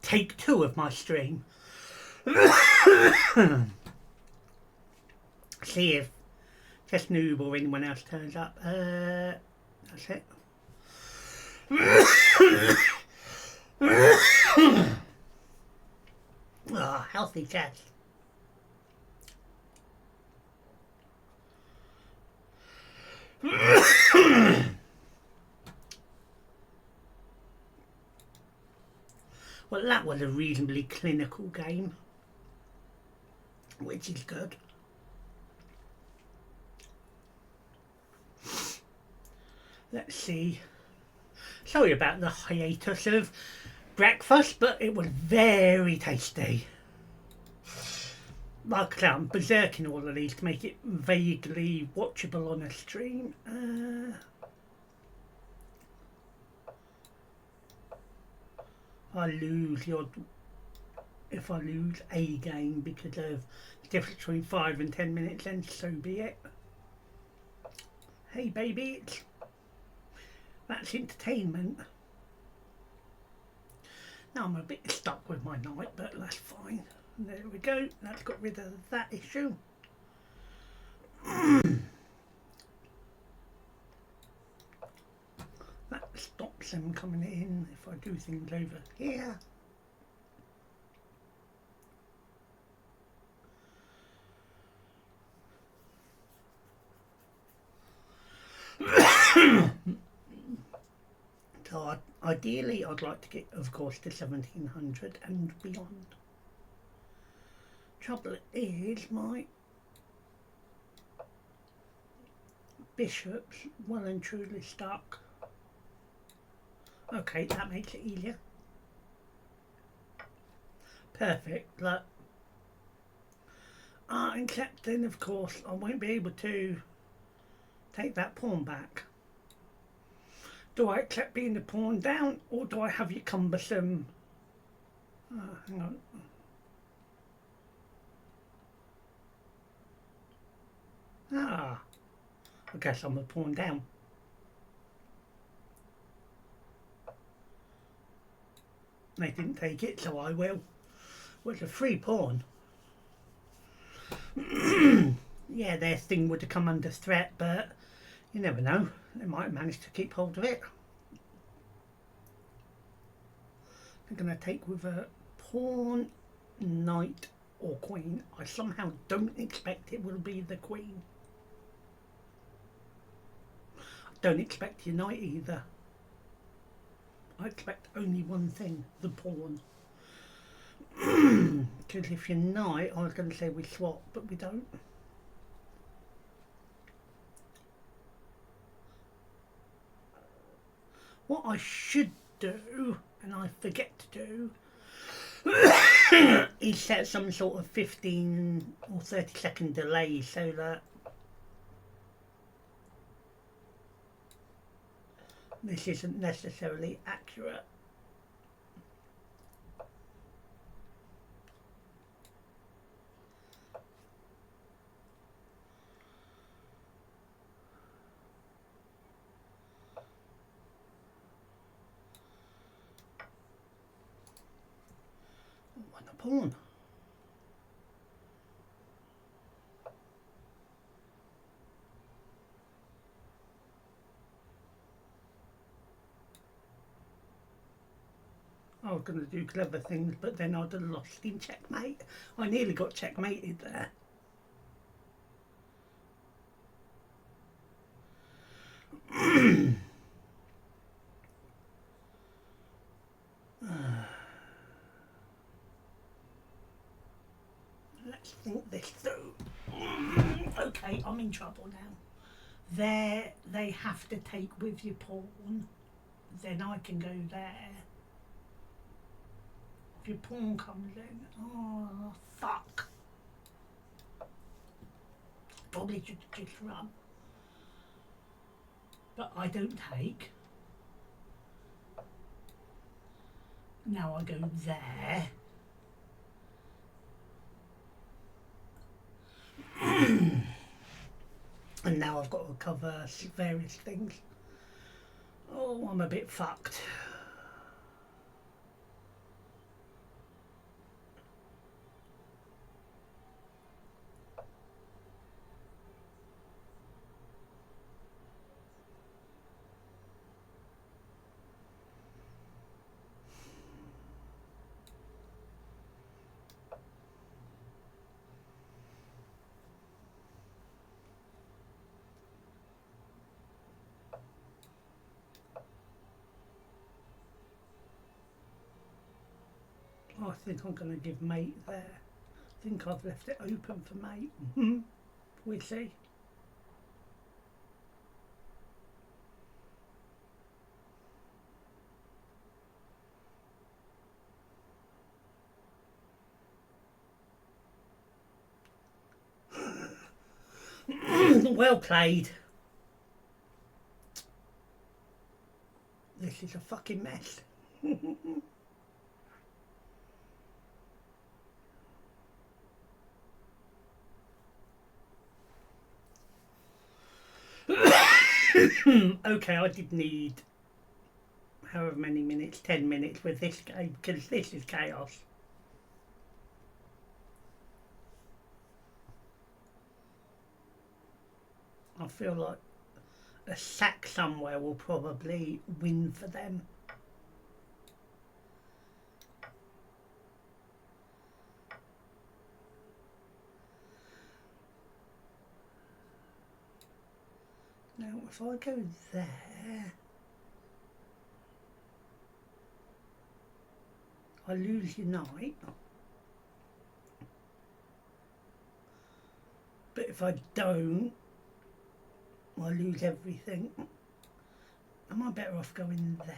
take 2 of my stream. See if just Noob or anyone else turns up. That's it. Oh, healthy chest. Well, that was a reasonably clinical game, which is good. Let's see. Sorry about the hiatus of breakfast, but it was very tasty. Like I say, I'm berserking all of these to make it vaguely watchable on a stream. If I lose a game because of the difference between 5 and 10 minutes, then so be it. Hey baby, that's entertainment. Now I'm a bit stuck with my knight, but that's fine. There we go, that's got rid of that issue. That stops them coming in if I do things over here. So ideally I'd like to get, of course, to 1700 and beyond. Trouble is my bishop's well and truly stuck. Okay, that makes it easier. Perfect, look. Except then, of course, I won't be able to take that pawn back. Do I accept being the pawn down, or do I have your cumbersome... hang on. I guess I'm a pawn down. They didn't take it, so I will. Well, it's a free pawn. Yeah, their thing would have come under threat, but you never know. They might have managed to keep hold of it. They're going to take with a pawn, knight, or queen. I somehow don't expect it will be the queen. I don't expect your knight either. I expect only one thing, the pawn. Because if you're knight, I was going to say we swap, but we don't. What I should do, and I forget to do, is set some sort of 15 or 30-second delay so that this isn't necessarily accurate. And a pawn. I was going to do clever things, but then I'd have lost in checkmate. I nearly got checkmated there. Let's think this through. Okay, I'm in trouble now. There, they have to take with your pawn. Then I can go there. If your pawn comes in, oh fuck! Probably should just run. But I don't take. Now I go there. And now I've got to cover various things. Oh, I'm a bit fucked. I think I'm going to give mate there. I think I've left it open for mate. We'll see. Well played. This is a fucking mess. Okay, I did need however many minutes, 10 minutes with this game, because this is chaos. I feel like a sack somewhere will probably win for them. Now, if I go there, I lose Unite. But if I don't, I lose everything. Am I better off going there?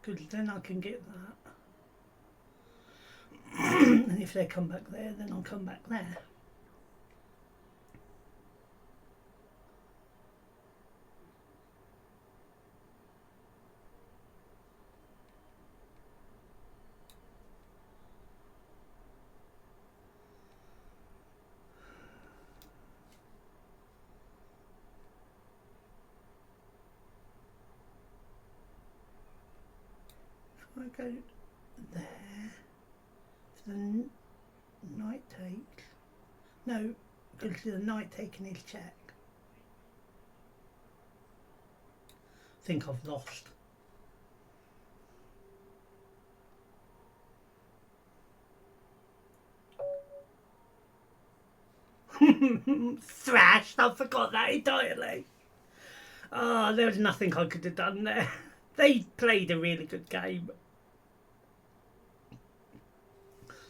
Because then I can get that. And if they come back there, then I'll come back there. I go there, if the knight takes, no, because the knight taking his check. I think I've lost. Thrashed, I forgot that entirely. Oh, there was nothing I could have done there. They played a really good game.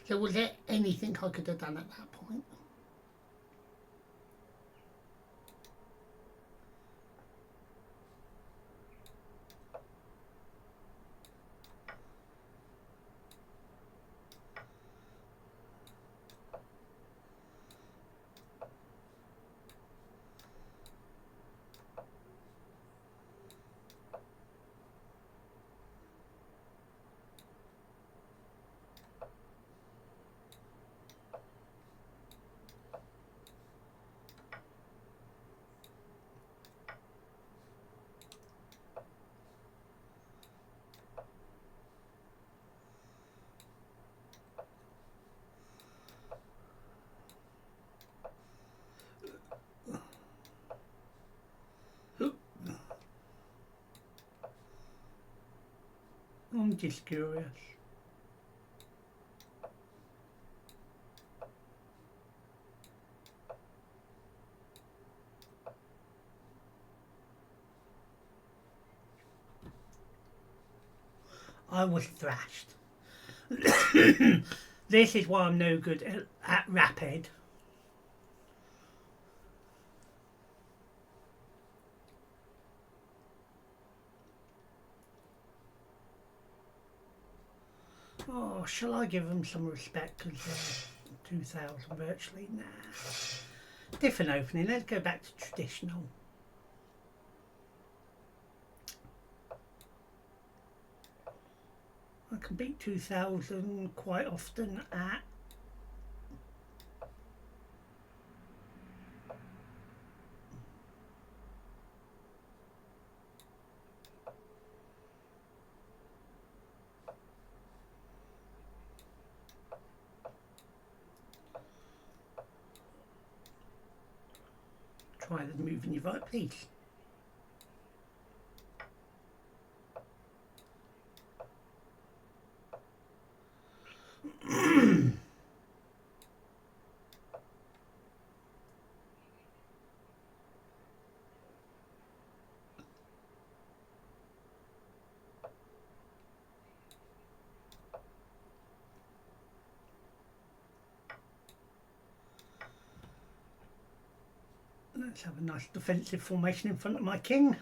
So was there anything I could have done at that point? I'm just curious. I was thrashed. This is why I'm no good at rapid. Oh, shall I give them some respect because they're 2000 virtually? Nah. Different opening. Let's go back to traditional. I can beat 2000 quite often at try the move in your right, please. Let's have a nice defensive formation in front of my king.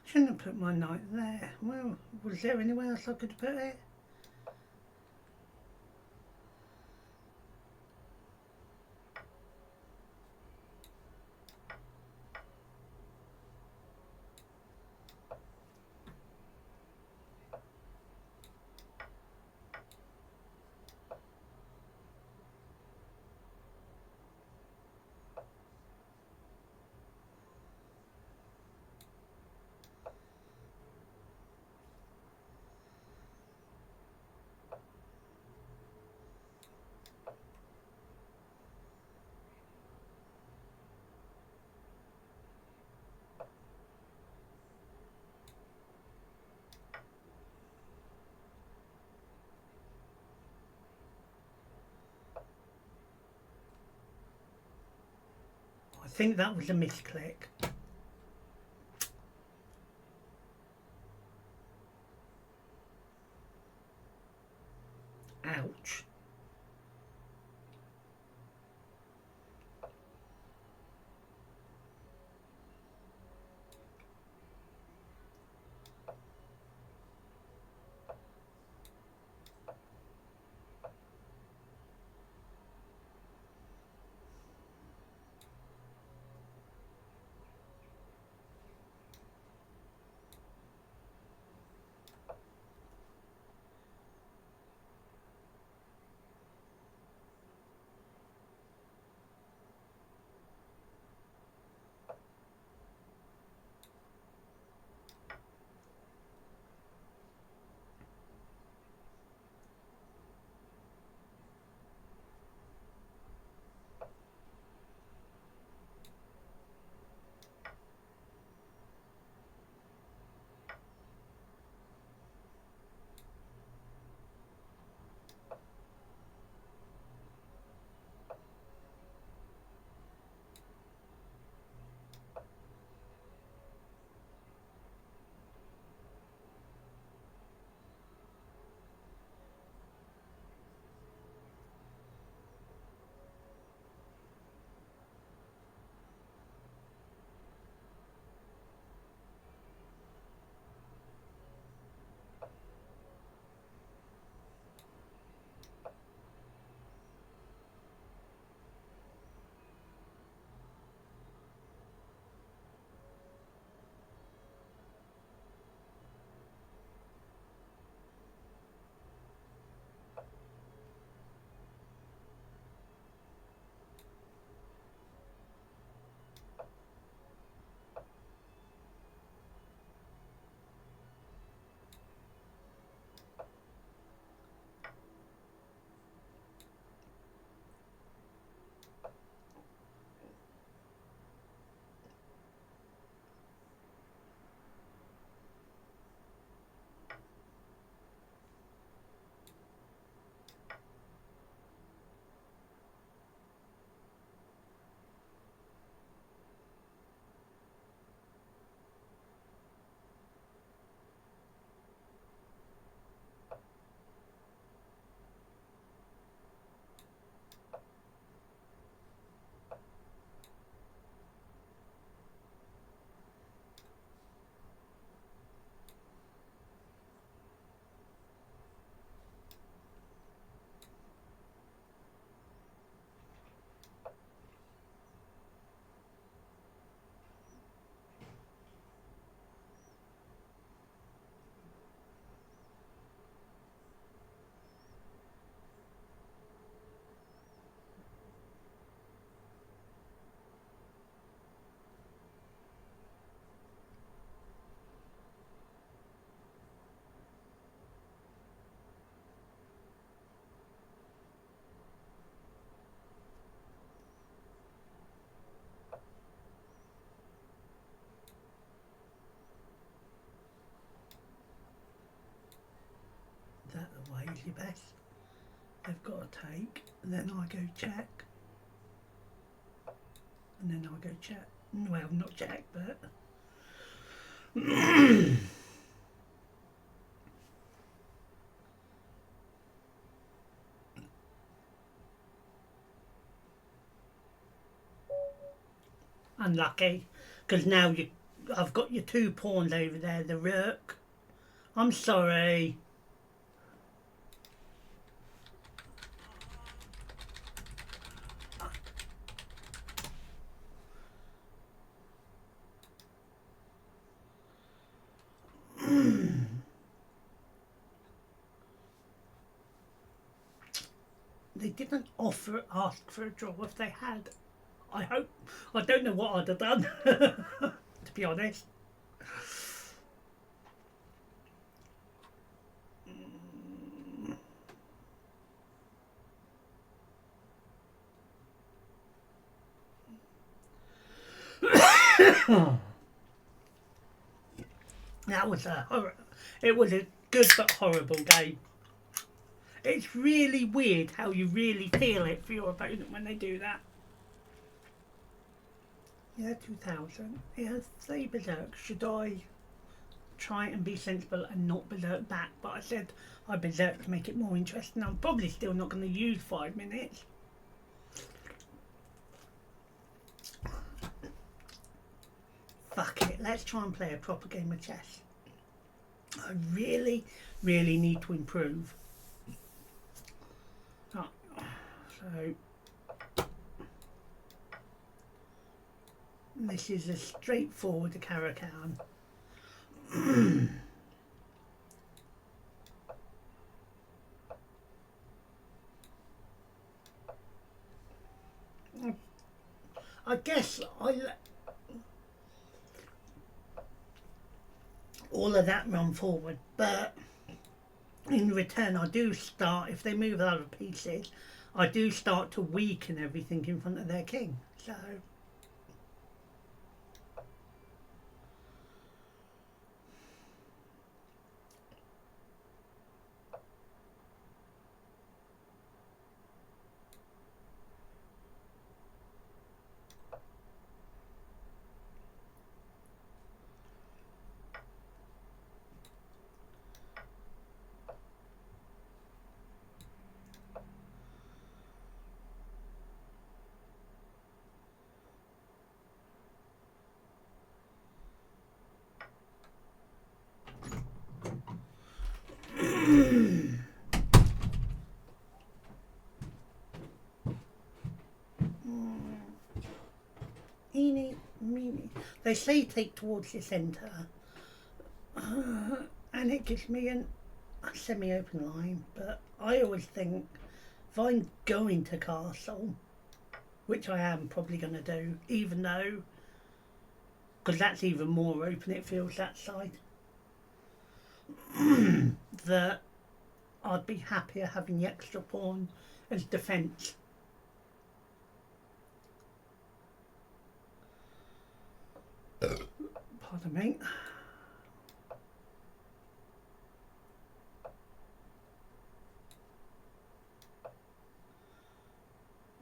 Shouldn't have put my knight there. Well, was there anywhere else I could put it? I think that was a misclick. Ouch. that away is your best. They've got to take, and then I go check, and then I go check. Well, not check, but unlucky, because now I've got your 2 pawns over there. The rook. I'm sorry. They didn't ask for a draw. If they had, I don't know what I'd have done, to be honest. That was it was a good but horrible game. It's really weird how you really feel it for your opponent when they do that. Yeah, 2000. Yeah, say berserk. Should I try and be sensible and not berserk back? But I said I berserk to make it more interesting. I'm probably still not going to use 5 minutes. Fuck it, let's try and play a proper game of chess. I really, really need to improve. Oh, so this is a straightforward Caro-Kann. I guess all of that run forward, but in return I do start, if they move other pieces, I do start to weaken everything in front of their king. So eeny, meeny. They say take towards the centre, and it gives me a semi-open line, but I always think if I'm going to castle, which I am probably going to do, even though, because that's even more open it feels that side, that I'd be happier having the extra pawn as defence. Pardon me.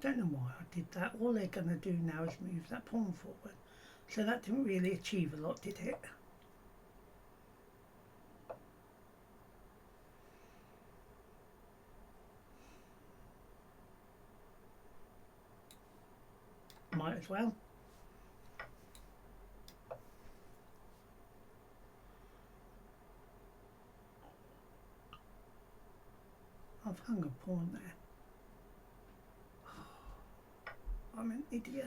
Don't know why I did that. All they're going to do now is move that pawn forward. So that didn't really achieve a lot, did it? Might as well. I've hung a pawn there. I'm an idiot.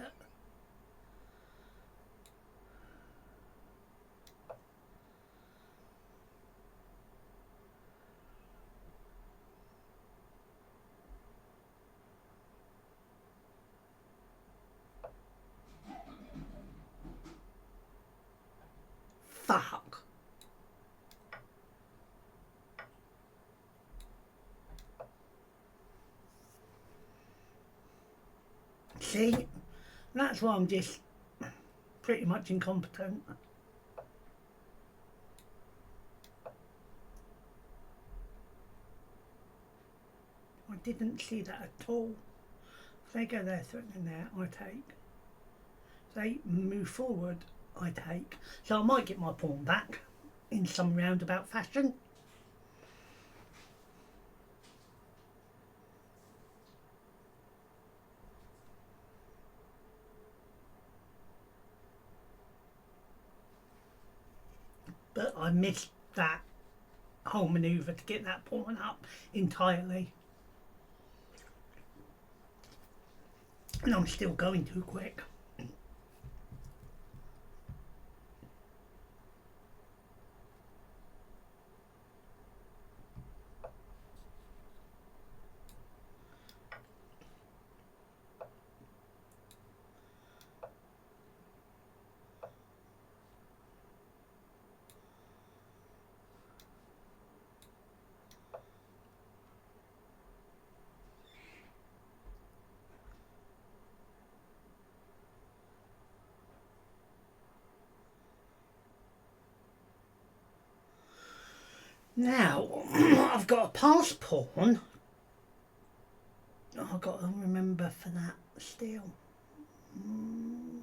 Fuck. See? That's why I'm just pretty much incompetent. didn't see that at all. If they go there, threatening there, I take. If they move forward, I take. So I might get my pawn back in some roundabout fashion. But I missed that whole manoeuvre to get that pawn up entirely. And I'm still going too quick. Now, I've got a pass pawn. I've got to remember for that still. I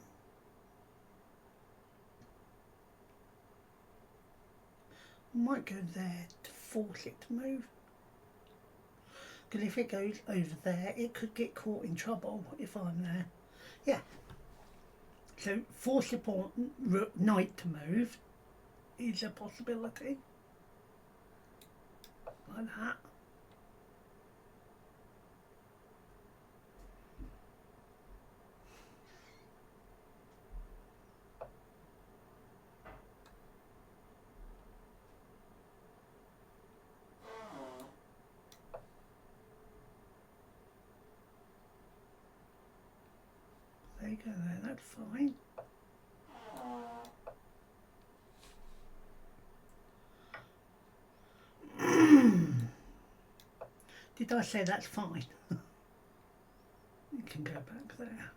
might go there to force it to move. Because if it goes over there, it could get caught in trouble if I'm there. Yeah. So force the pawn, knight to move is a possibility. Like that. There you go there, that's fine. Did I say that's fine? You can go back there.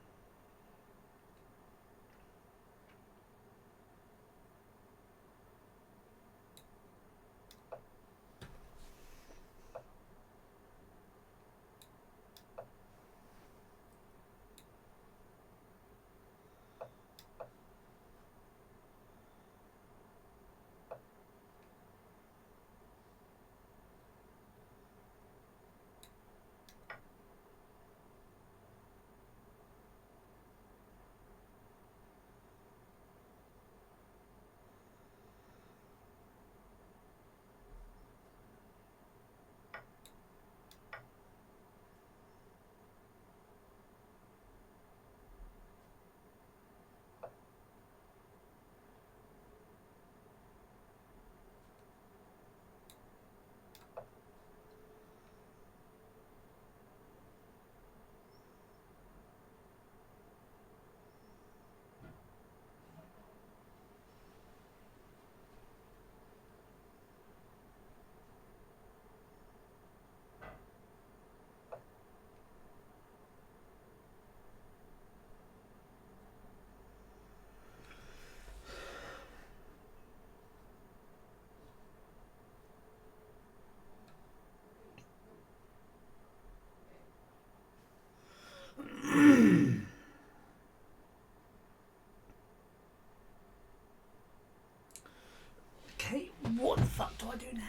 Okay, what the fuck do I do now?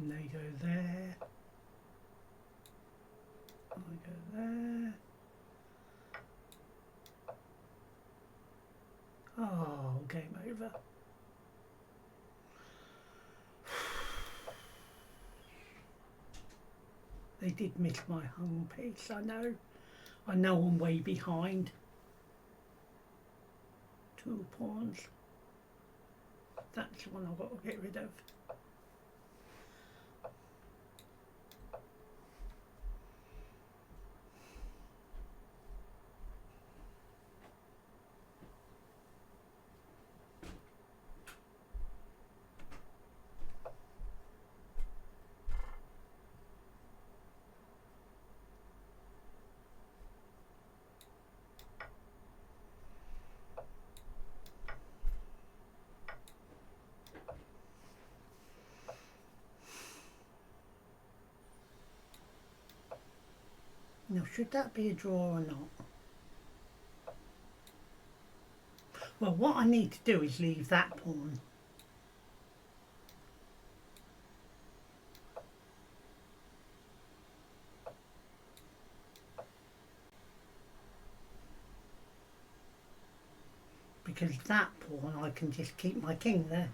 And they go there. I go there. Oh, game over. They did miss my hung piece, I know. I know I'm way behind. 2 pawns. That's the one I've got to get rid of. Now, should that be a draw or not? Well, what I need to do is leave that pawn. Because that pawn, I can just keep my king there.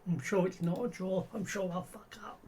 I'm sure it's not a draw. I'm sure I'll fuck up.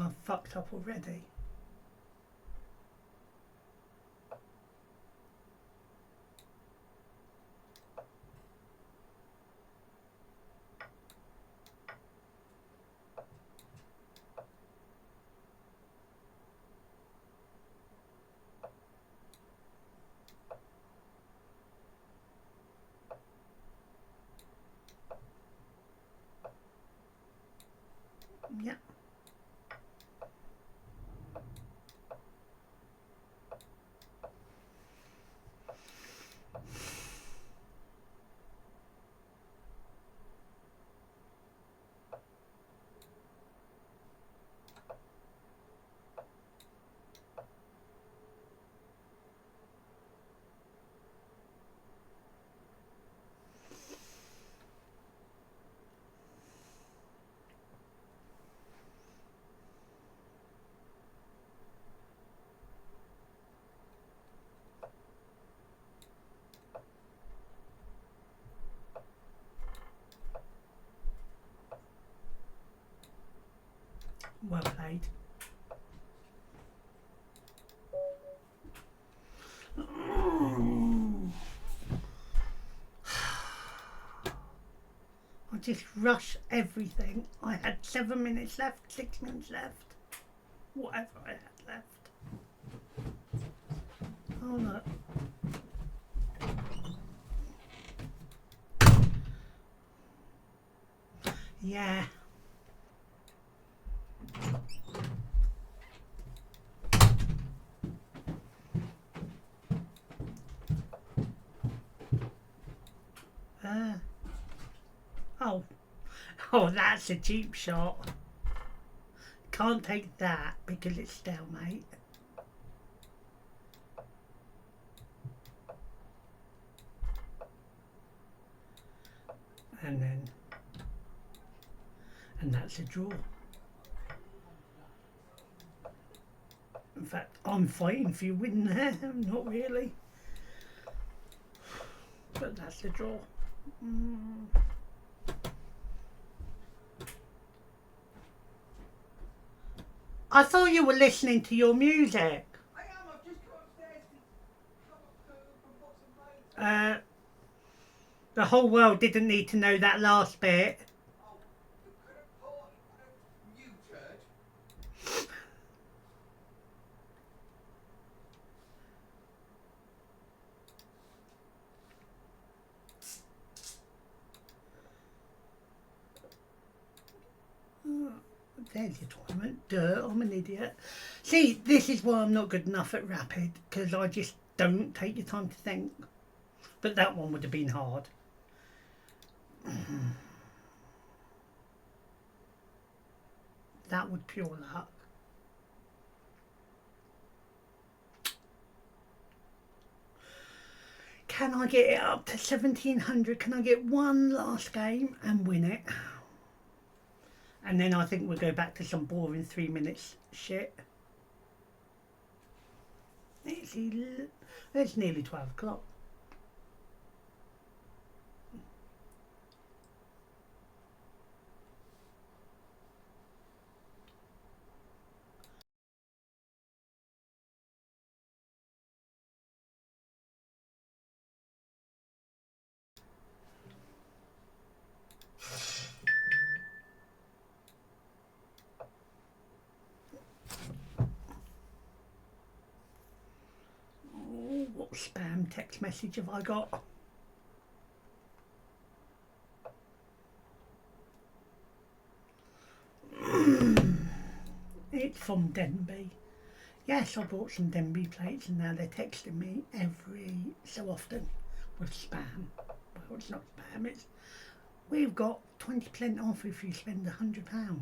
I've fucked up already. Yeah. Well played. I just rush everything. I had 7 minutes left, 6 minutes left, whatever I had left. Oh look. Yeah. Oh. Oh, that's a cheap shot. Can't take that because it's stalemate. And that's a draw. In fact, I'm fighting for your win there. Not really. But that's the draw. I thought you were listening to your music. I am. I've just come upstairs to have a poop and put some lights on. The whole world didn't need to know that last bit. Oh, you could have put you turd. There's your tournament. Duh, I'm an idiot. See, this is why I'm not good enough at Rapid, because I just don't take your time to think. But that one would have been hard. That would pure luck. Can I get it up to 1700? Can I get one last game and win it? And then I think we'll go back to some boring 3 minutes shit. It's nearly 12 o'clock. Oh, what spam text message have I got? It's from Denby. Yes, I bought some Denby plates and now they're texting me every so often with spam. Well, it's not spam, it's we've got 20% off if you spend £100.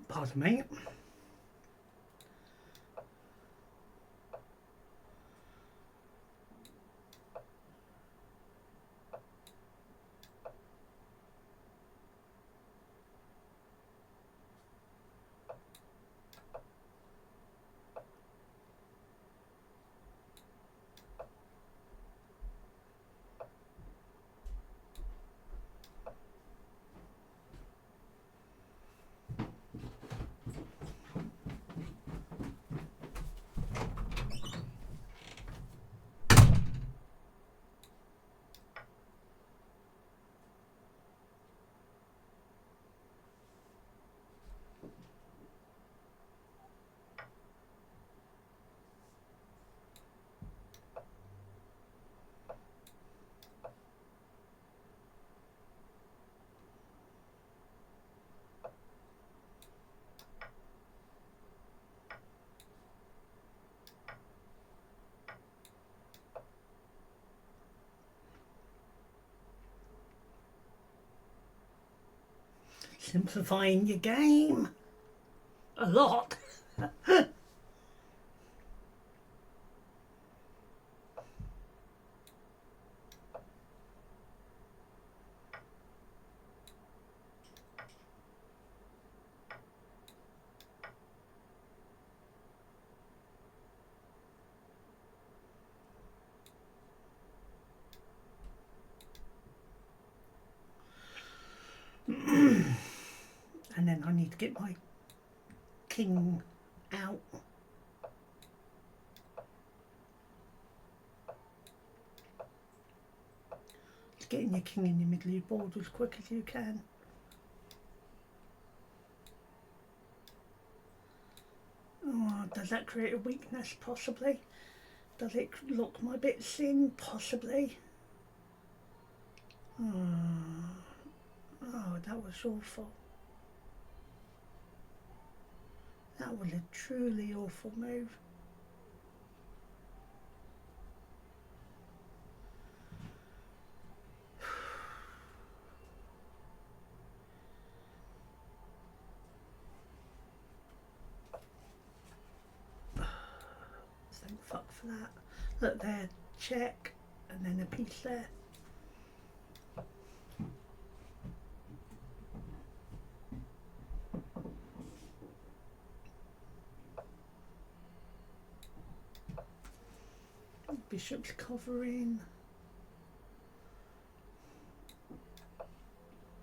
Pardon me. Simplifying your game a lot. And then I need to get my king out. Just getting your king in the middle of your board as quick as you can. Oh, does that create a weakness? Possibly. Does it lock my bits in? Possibly. Oh, that was awful. That was a truly awful move. Thank fuck for that. Look there, check, and then a piece there. Bishop's covering.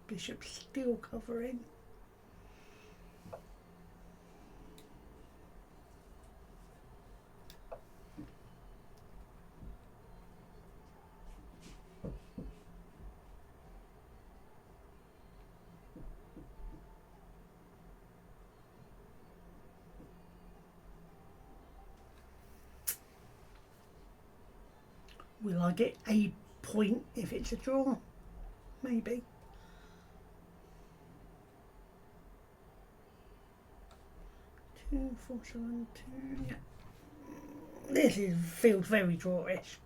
Bishop's still covering. Will I get a point if it's a draw? Maybe. Two, 4, 7, 2. Yeah. This feels very drawish.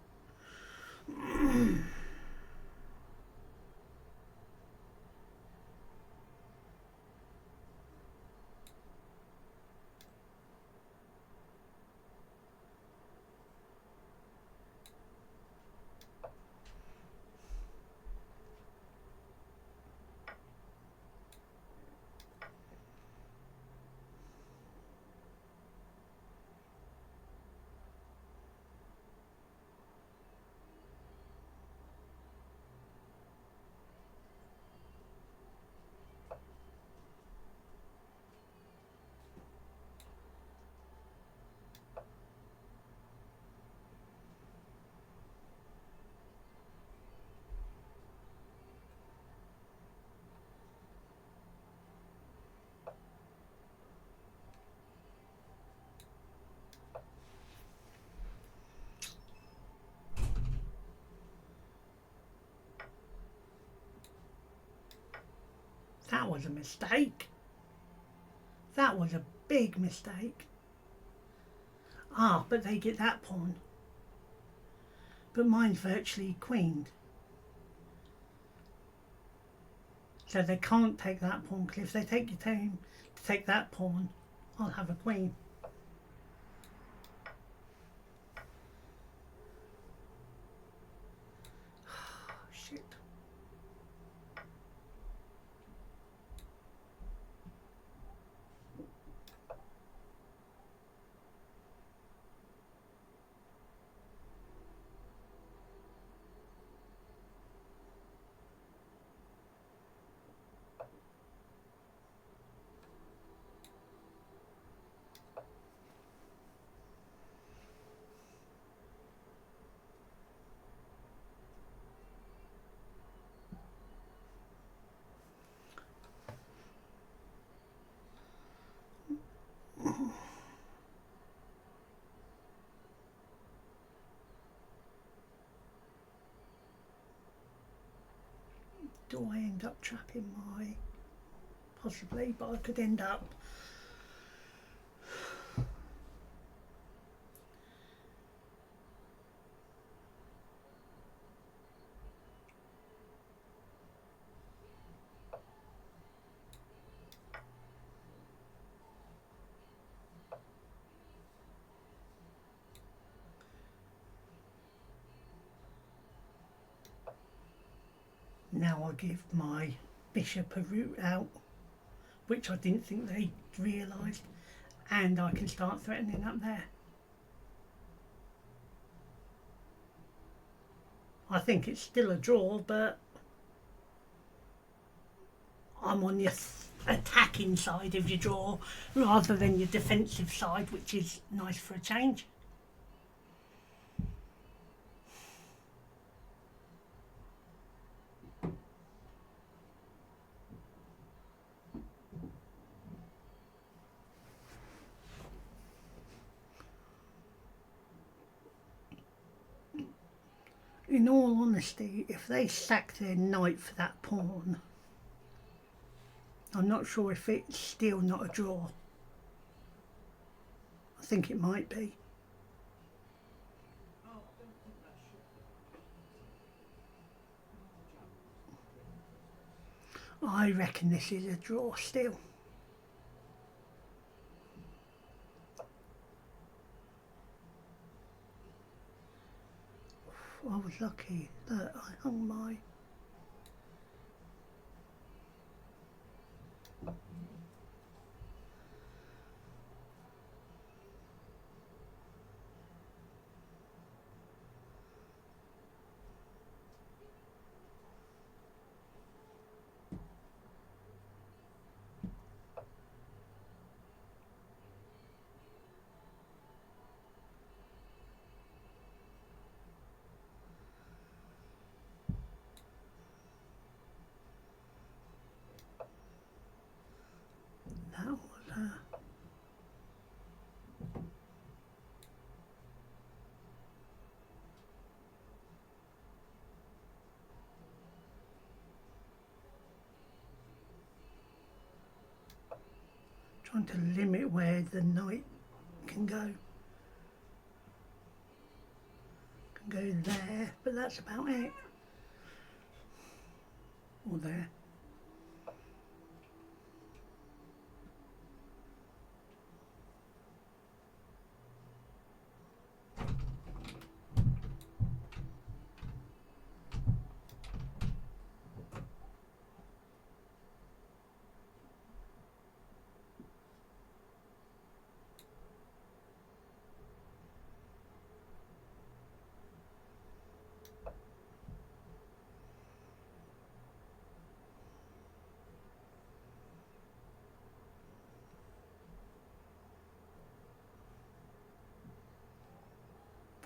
That was a mistake. That was a big mistake. Ah, but they get that pawn. But mine's virtually queened. So they can't take that pawn, because if they take your turn to take that pawn, I'll have a queen. Shit. Do I end up trapping my... Possibly, but I could end up... Now I give my bishop a route out, which I didn't think they realised, and I can start threatening up there. I think it's still a draw, but I'm on the attacking side of your draw rather than your defensive side, which is nice for a change. In all honesty, if they sack their knight for that pawn, I'm not sure if it's still not a draw. I think it might be. Oh, I don't think that should. I reckon this is a draw still. I was lucky that I hung my... Trying to limit where the knight can go. Can go there, but that's about it. Or there.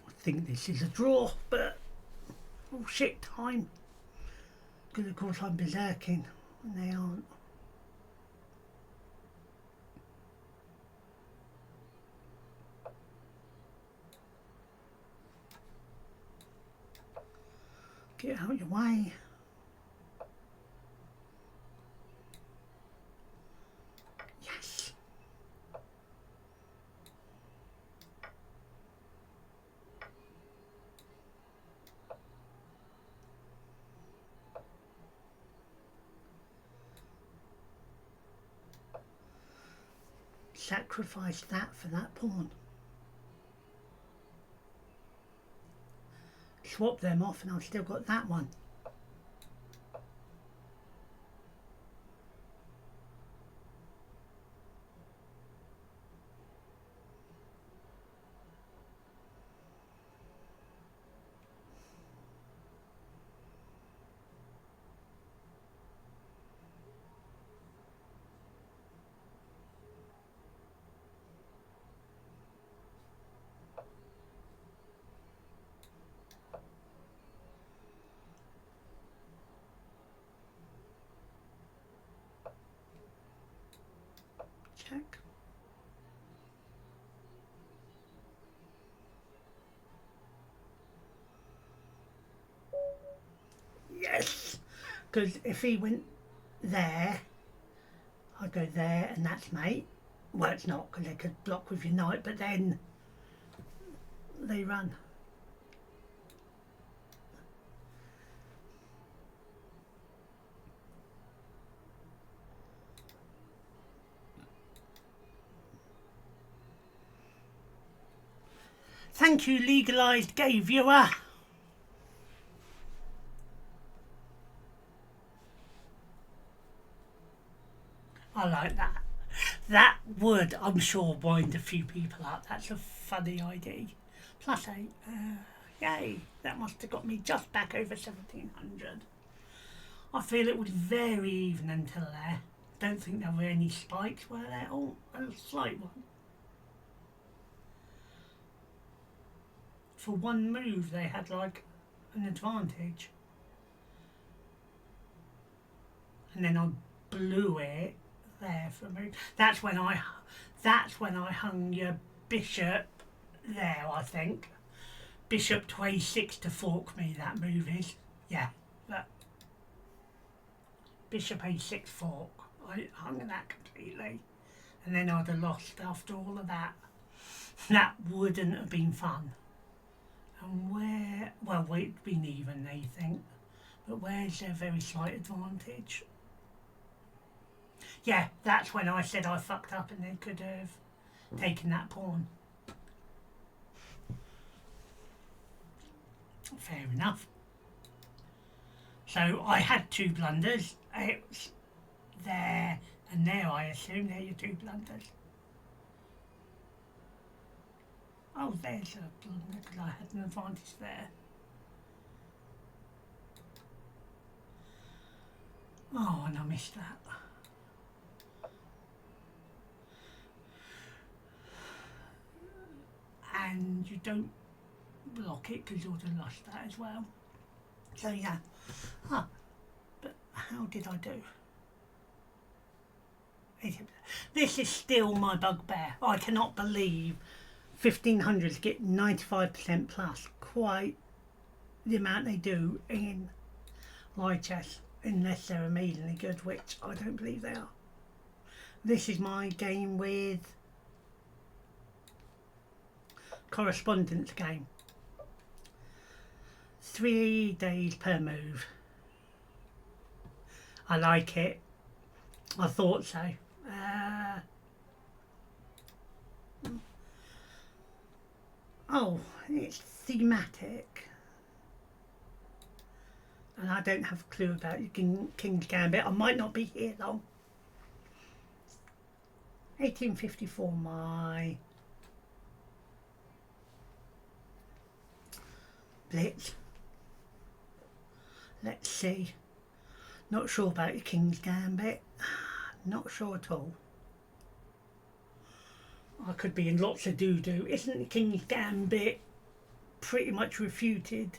I think this is a draw, but oh shit, time. Because of course I'm berserking and they aren't. Get out of your way. Yes. Sacrifice that for that pawn. Swap them off and I've still got that one. Check. Yes! Because if he went there, I'd go there and that's mate. Well, it's not because they could block with your knight, but then they run. Thank you, legalised gay viewer. I like that. That would, I'm sure, wind a few people up. That's a funny idea. +8. Yay. That must have got me just back over 1700. I feel it was very even until there. Don't think there were any spikes, were there? Oh, a slight one. For one move they had like an advantage. And then I blew it there for a move. That's when I hung your bishop there, I think. Bishop to a6 to fork me, that move is. Yeah, that bishop a6 fork. I hung that completely. And then I'd have lost after all of that. That wouldn't have been fun. And where, well, it'd been even, they think. But where's their very slight advantage? Yeah, that's when I said I fucked up and they could have taken that pawn. Fair enough. So I had two blunders. It was there and there, I assume. They're your two blunders. Oh, there's a blunder because I had an advantage there. Oh, and I missed that. And you don't block it because you would have lost that as well. So yeah. But how did I do? This is still my bugbear. I cannot believe 1500s get 95% plus. Quite the amount they do in live chess, unless they're amazingly good, which I don't believe they are. This is my game with correspondence game. 3 days per move. I like it. I thought so. Oh, it's thematic. And I don't have a clue about King's Gambit. I might not be here long. 1854, my Blitz. Let's see. Not sure about your King's Gambit. Not sure at all. I could be in lots of doo-doo. Isn't the King's Gambit pretty much refuted?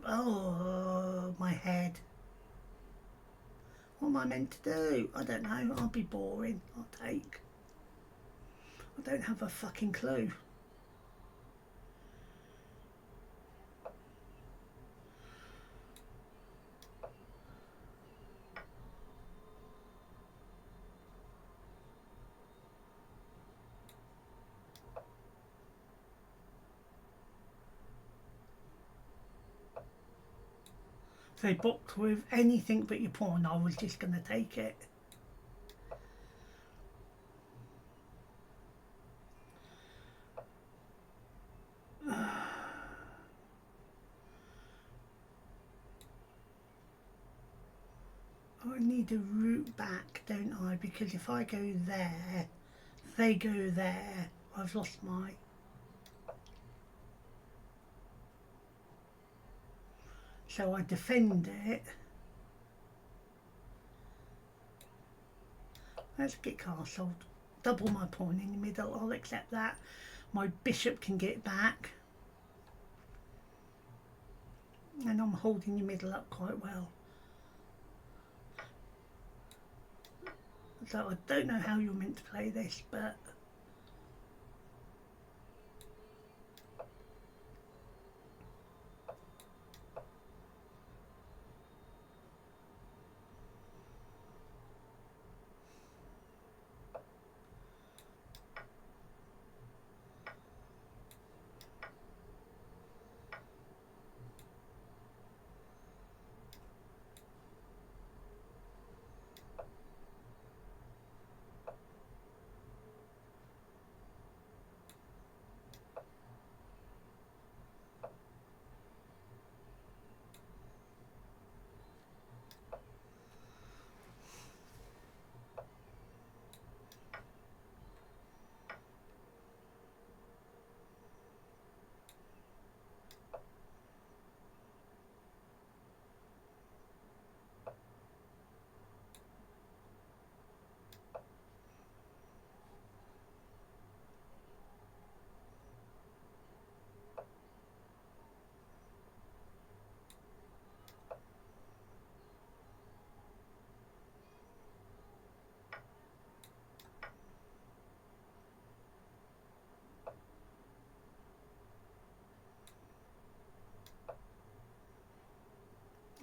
Oh, my head. What am I meant to do? I don't know. I'll be boring. I'll take. I don't have a fucking clue. If they booked with anything but your pawn, I was just going to take it. I need a route back, don't I? Because if I go there, they go there, I've lost my... So I defend it. Let's get castled. Double my pawn in the middle, I'll accept that. My bishop can get back. And I'm holding the middle up quite well. So I don't know how you're meant to play this, but...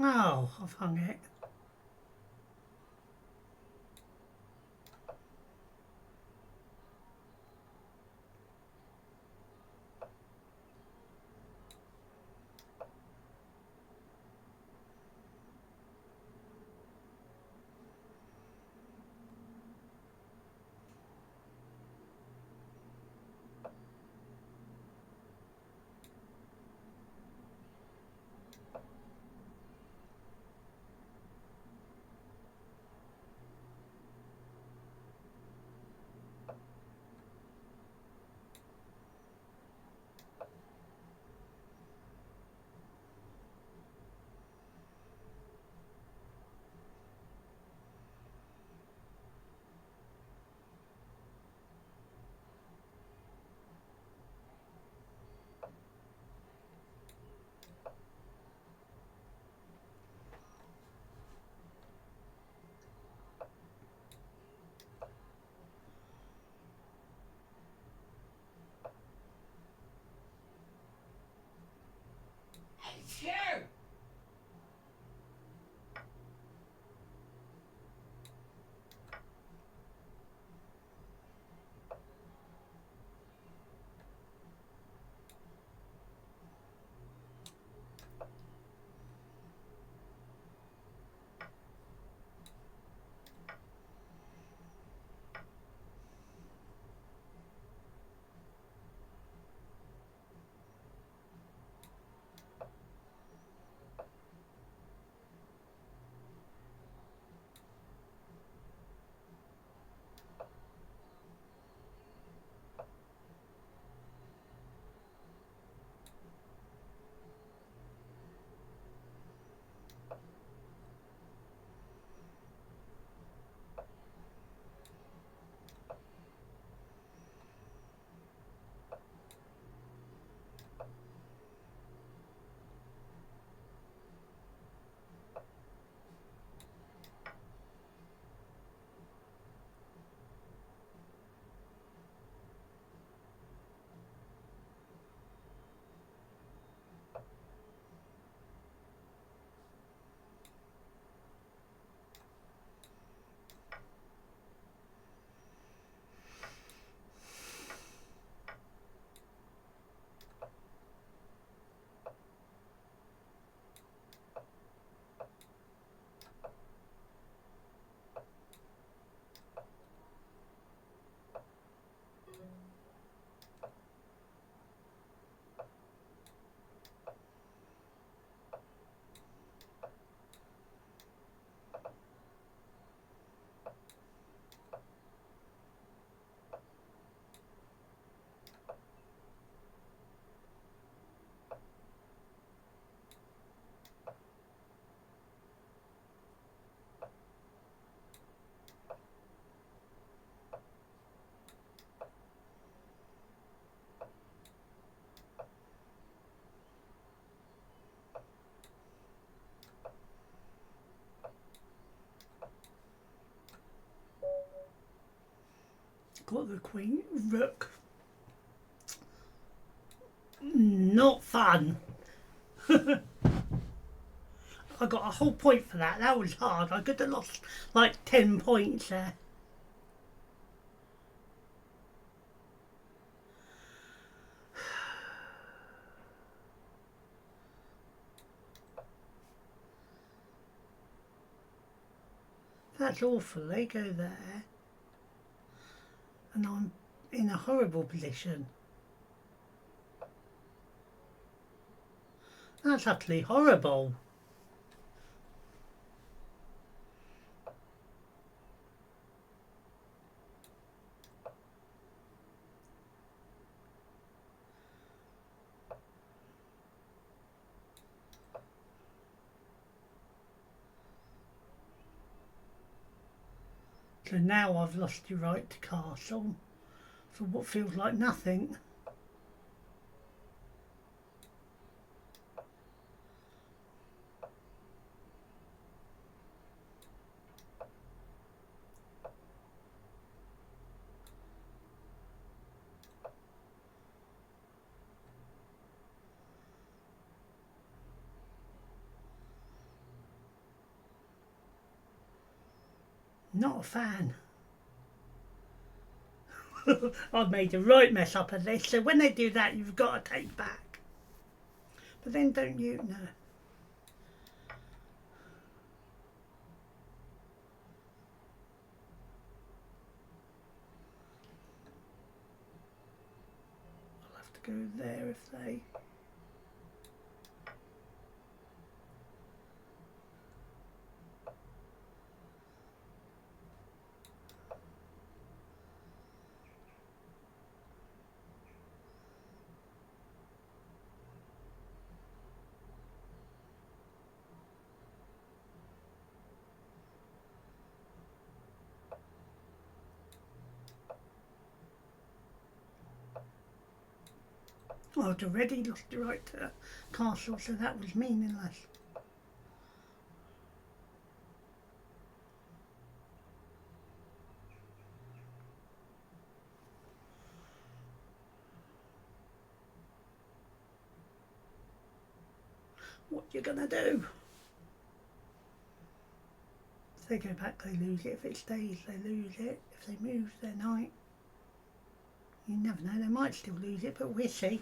Oh, I've hung it. got the queen, rook. Not fun. I got a whole point for that. That was hard. I could have lost like 10 points there. That's awful. They go there. And I'm in a horrible position. That's utterly horrible. So now I've lost your right to castle for what feels like nothing. Not a fan. I've made a right mess up of this, so when they do that you've got to take back. But then don't you? No. I'll have to go there if they... I'd already lost the right to castle, so that was meaningless. What you gonna do? If they go back, they lose it. If it stays, they lose it. If they move their knight, you never know, they might still lose it, but we'll see.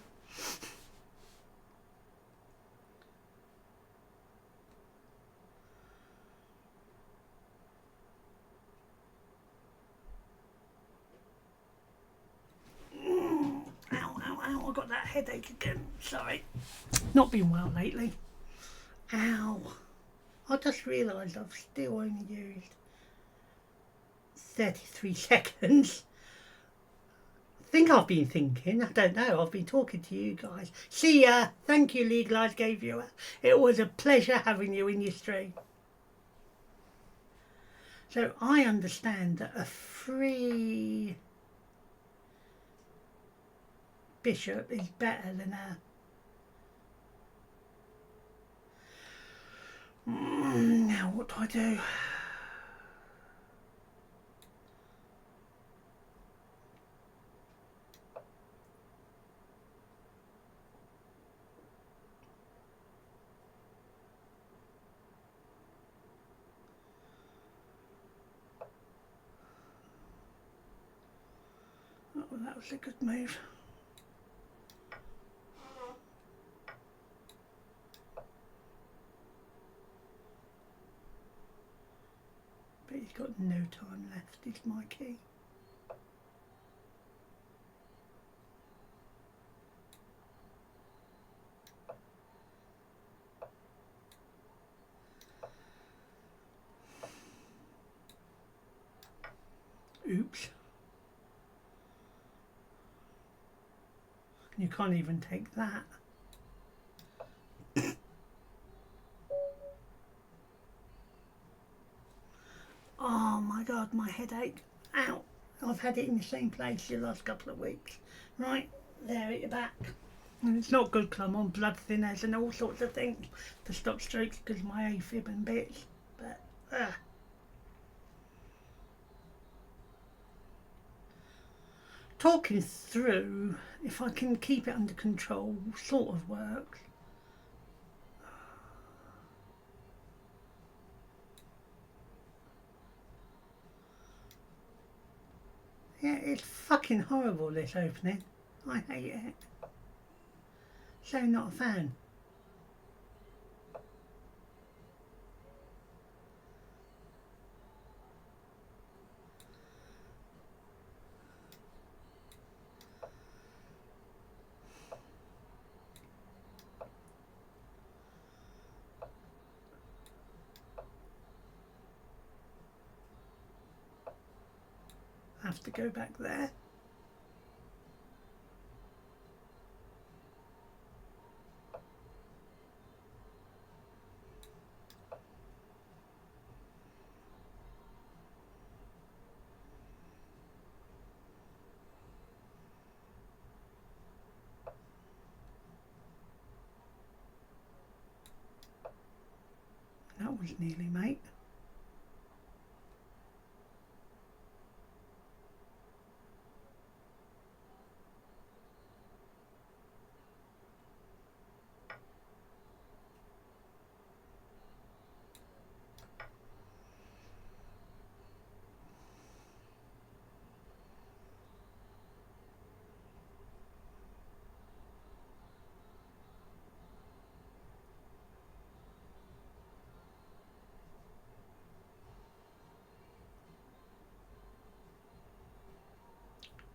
Ow, ow, ow, I got that headache again. Sorry. Not been well lately. Ow. I just realised I've still only used 33 seconds. I think I've been thinking, I don't know, I've been talking to you guys. See ya. Thank you, Legalised Game Viewer. It was a pleasure having you in your stream. So I understand that a free bishop is better than a... Now what do I do? Oh, that was a good move. But he's got no time left, is my key. Oops. You can't even take that. Oh my god, my headache. Ow. I've had it in the same place the last couple of weeks. Right, there at your back. And it's not good because I'm on blood thinners and all sorts of things to stop strokes because my AFib and bits. But, talking through, if I can keep it under control, sort of works. Yeah, it's fucking horrible, this opening. I hate it. So not a fan. Have to go back there. That was nearly, mate.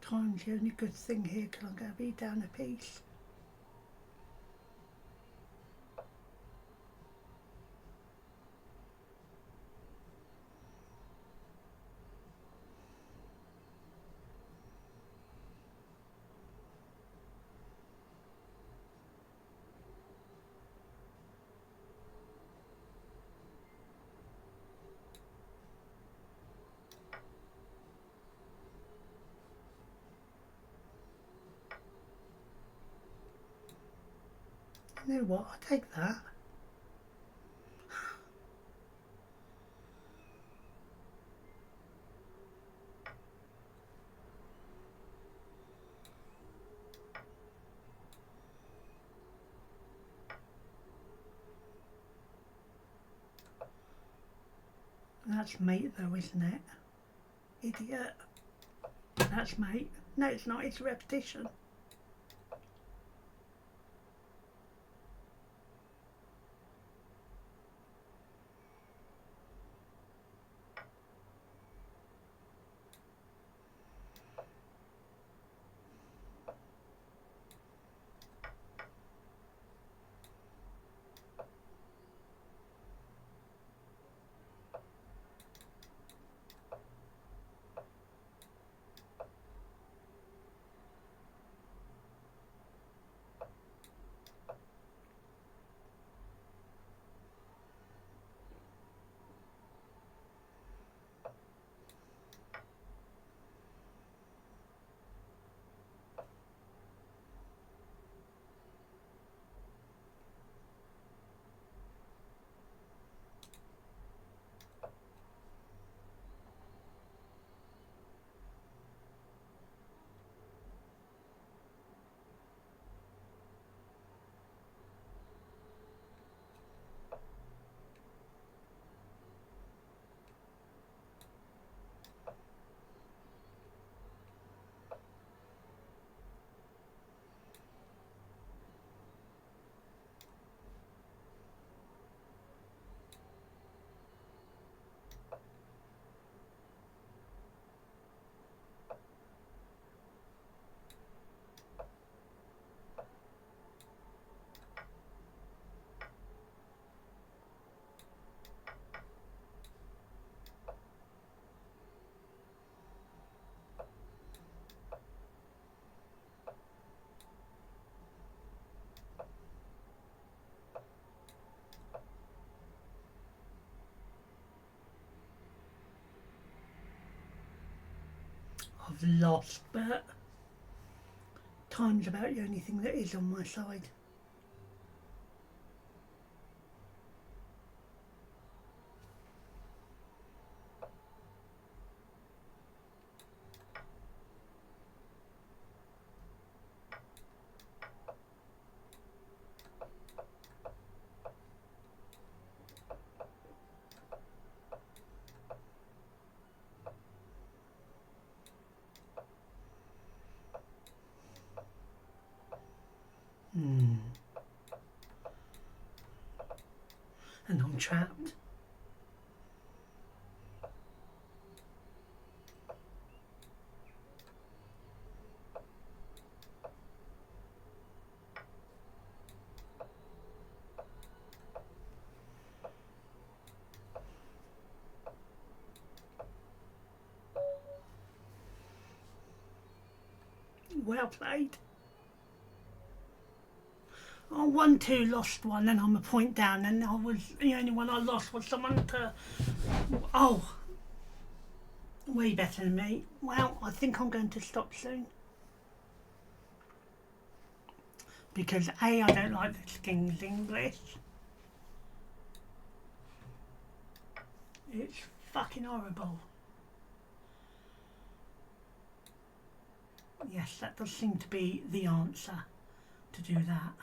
Time's the only good thing here, because I'm going to be down a piece. You know what, I'll take that. That's mate though, isn't it? Idiot. That's mate. No, it's not, it's repetition. I've lost, but time's about the only thing that is on my side. And I'm trapped. Well played. I won two, lost one, and I'm a point down, and I was the only one I lost was someone to. Oh, way better than me. Well, I think I'm going to stop soon. Because A, I don't like this King's English. It's fucking horrible. Yes, that does seem to be the answer to do that.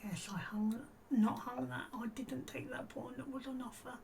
Yes, I not hung that. I didn't take that pawn that was on offer.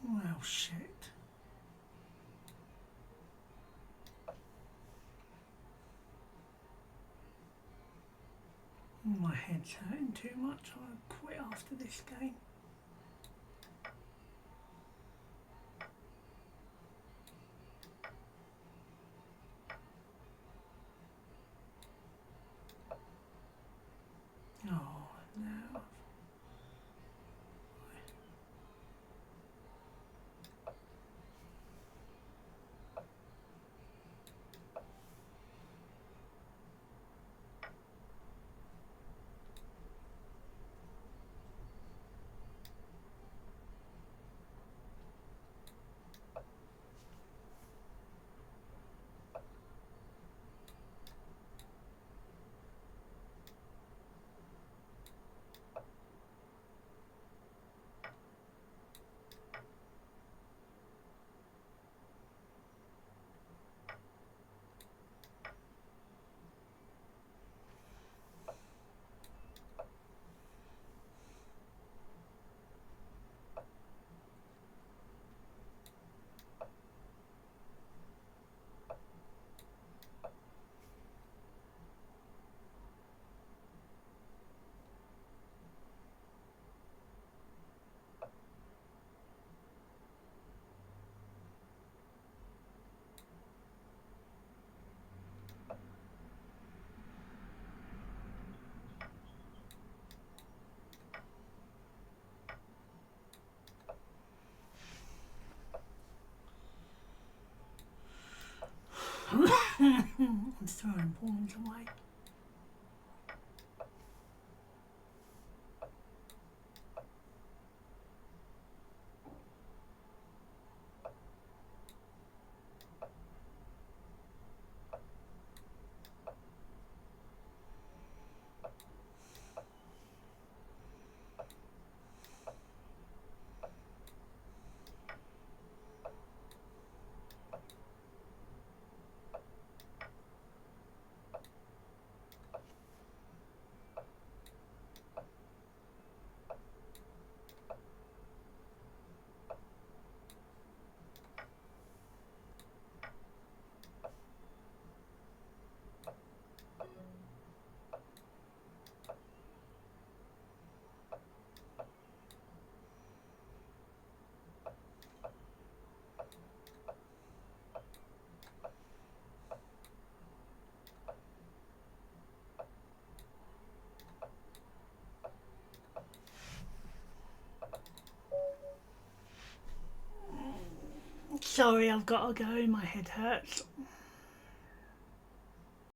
Well, shit. My head's hurting too much. I'll quit after this game. Oh, no. I'm throwing pawns away. Sorry, I've got to go. My head hurts.